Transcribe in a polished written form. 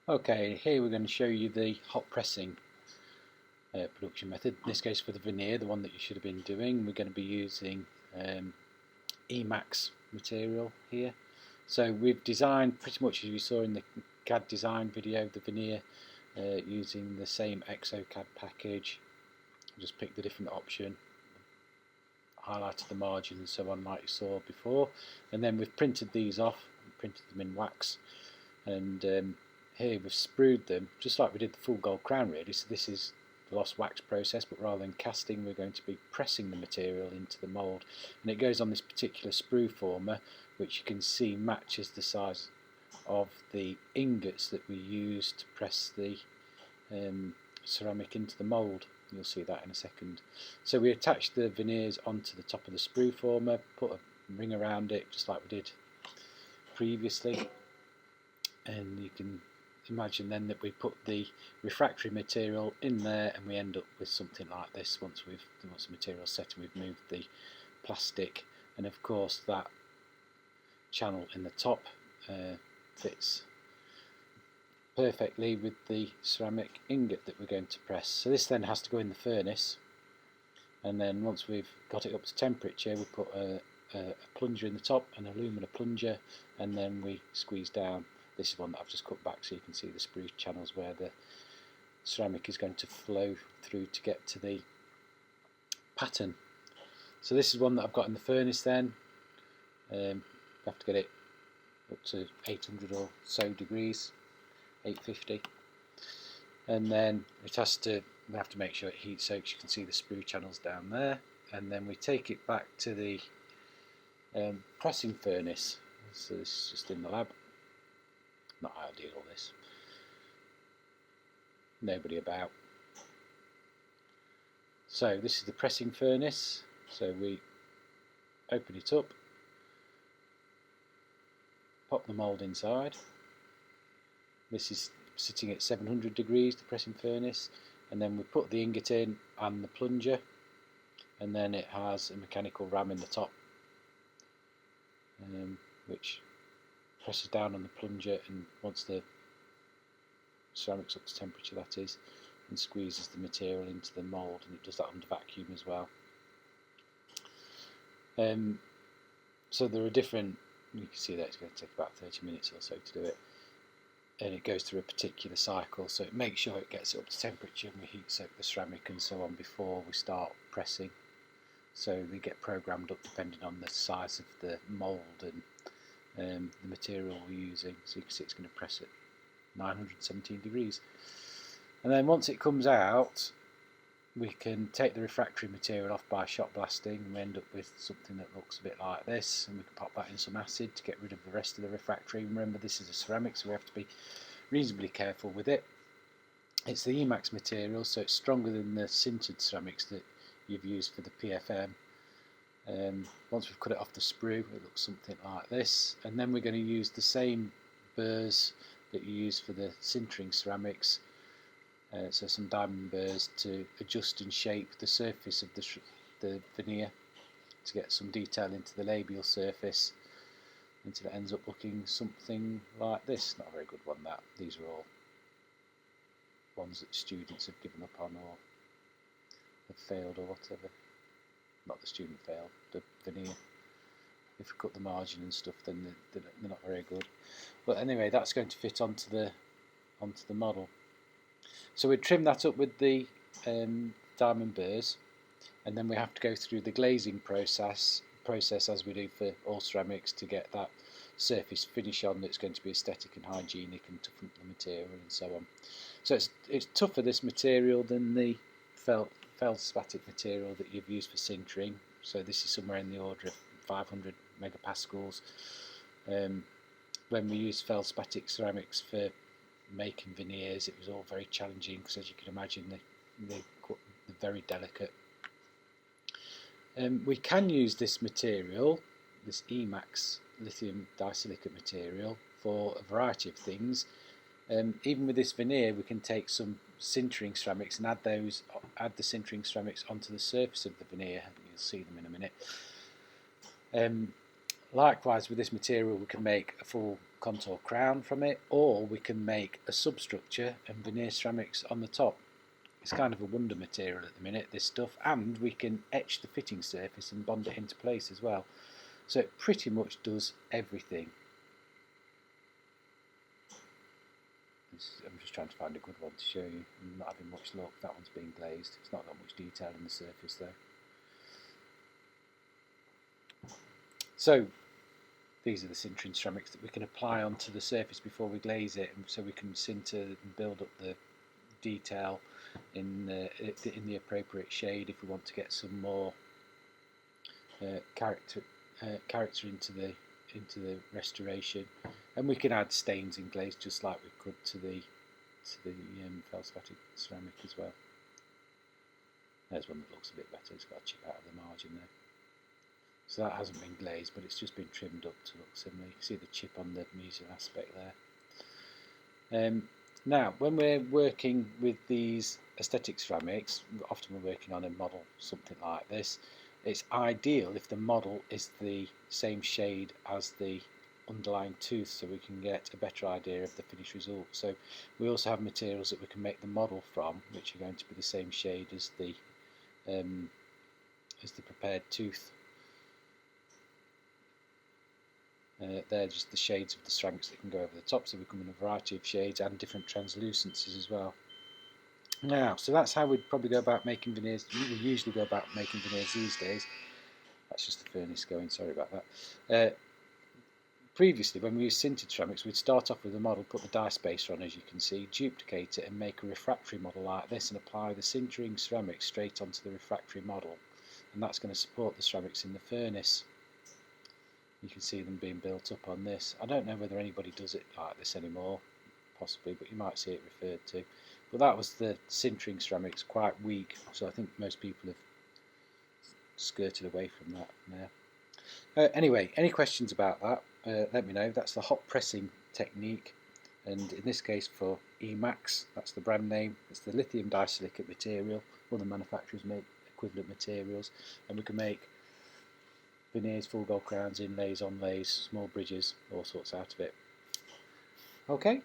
Okay, here we're going to show you the hot pressing production method. In this case for the veneer, the one that you should have been doing. We're going to be using Emax material here. So we've designed pretty much as you saw in the CAD design video, the veneer using the same ExoCAD package. Just pick the different option, highlighted the margin and so on like you saw before, and then we've printed these off, printed them in wax, and here we've sprued them just like we did the full gold crown really. So this is the lost wax process, but rather than casting we're going to be pressing the material into the mould, and it goes on this particular sprue former which you can see matches the size of the ingots that we use to press the ceramic into the mould. You'll see that in a second. So we attach the veneers onto the top of the sprue former, put a ring around it just like we did previously, and you can imagine then that we put the refractory material in there and we end up with something like this once the material's set and we've moved the plastic, and of course that channel in the top fits perfectly with the ceramic ingot that we're going to press. So this then has to go in the furnace, and then once we've got it up to temperature we put a plunger in the top, an alumina plunger, and then we squeeze down. This is one that I've just cut back so you can see the sprue channels where the ceramic is going to flow through to get to the pattern. So this is one that I've got in the furnace then. You have to get it up to 800 or so degrees, 850, and then we have to make sure it heat soaks. You can see the sprue channels down there, and then we take it back to the pressing furnace. So this is just in the lab. Not ideal this. Nobody about. So this is the pressing furnace. So we open it up, pop the mould inside. This is sitting at 700 degrees, the pressing furnace, and then we put the ingot in and the plunger, and then it has a mechanical ram in the top which presses down on the plunger, and once the ceramic's up to temperature that is, and squeezes the material into the mould, and it does that under vacuum as well. So there are different, you can see that it's going to take about 30 minutes or so to do it, and it goes through a particular cycle, so it makes sure it gets up to temperature and we heat soak the ceramic and so on before we start pressing. So they get programmed up depending on the size of the mould and the material we're using. So you can see it's going to press at 917 degrees. And then once it comes out, we can take the refractory material off by shot blasting, and we end up with something that looks a bit like this, and we can pop that in some acid to get rid of the rest of the refractory. Remember, this is a ceramic, so we have to be reasonably careful with it. It's the Emax material, so it's stronger than the sintered ceramics that you've used for the PFM. Once we've cut it off the sprue, it looks something like this, and then we're going to use the same burrs that you use for the sintering ceramics, so some diamond burrs to adjust and shape the surface of the veneer to get some detail into the labial surface until it ends up looking something like this. Not a very good one that. These are all ones that students have given up on or have failed or whatever. Not the student failed, the veneer. If we cut the margin and stuff, then they're not very good. But anyway, that's going to fit onto the model. So we trim that up with the diamond burrs, and then we have to go through the glazing process as we do for all ceramics to get that surface finish on that's going to be aesthetic and hygienic and toughen up the material and so on. So it's tougher, this material, than the feldspathic material that you've used for sintering. So this is somewhere in the order of 500 megapascals. When we used feldspathic ceramics for making veneers, it was all very challenging because, as you can imagine, they're very delicate. We can use this material, this Emax lithium disilicate material, for a variety of things. Even with this veneer, we can take some sintering ceramics and add the sintering ceramics onto the surface of the veneer. You'll see them in a minute. Likewise, with this material, we can make a full contour crown from it, or we can make a substructure and veneer ceramics on the top. It's kind of a wonder material at the minute, this stuff, and we can etch the fitting surface and bond it into place as well. So it pretty much does everything. I'm just trying to find a good one to show you. I'm not having much luck. That one's being glazed. It's not got much detail in the surface though. So these are the sintering ceramics that we can apply onto the surface before we glaze it, and so we can sinter and build up the detail in the appropriate shade if we want to get some more character into the restoration. And we can add stains and glaze just like we could to the feldspathic ceramic as well. There's one that looks a bit better. It's got a chip out of the margin there. So that hasn't been glazed, but it's just been trimmed up to look similar. You can see the chip on the museum aspect there. Now, when we're working with these aesthetic ceramics, often we're working on a model something like this. It's ideal if the model is the same shade as the underlying tooth, so we can get a better idea of the finished result. So we also have materials that we can make the model from, which are going to be the same shade as the prepared tooth. They're just the shades of the ceramics that can go over the top, so we come in a variety of shades and different translucencies as well. Now, so that's how we'd probably go about making veneers. We usually go about making veneers these days. That's just the furnace going, sorry about that. Previously, when we used sintered ceramics, we'd start off with a model, put the dye spacer on as you can see, duplicate it and make a refractory model like this and apply the sintering ceramics straight onto the refractory model. And that's going to support the ceramics in the furnace. You can see them being built up on this. I don't know whether anybody does it like this anymore, possibly, but you might see it referred to. But that was the sintering ceramics, quite weak, so I think most people have skirted away from that now. Anyway, any questions about that, let me know. That's the hot pressing technique, and in this case for Emax, that's the brand name. It's the lithium disilicate material. Other manufacturers make equivalent materials, and we can make veneers, full gold crowns, inlays, onlays, small bridges, all sorts out of it. Okay.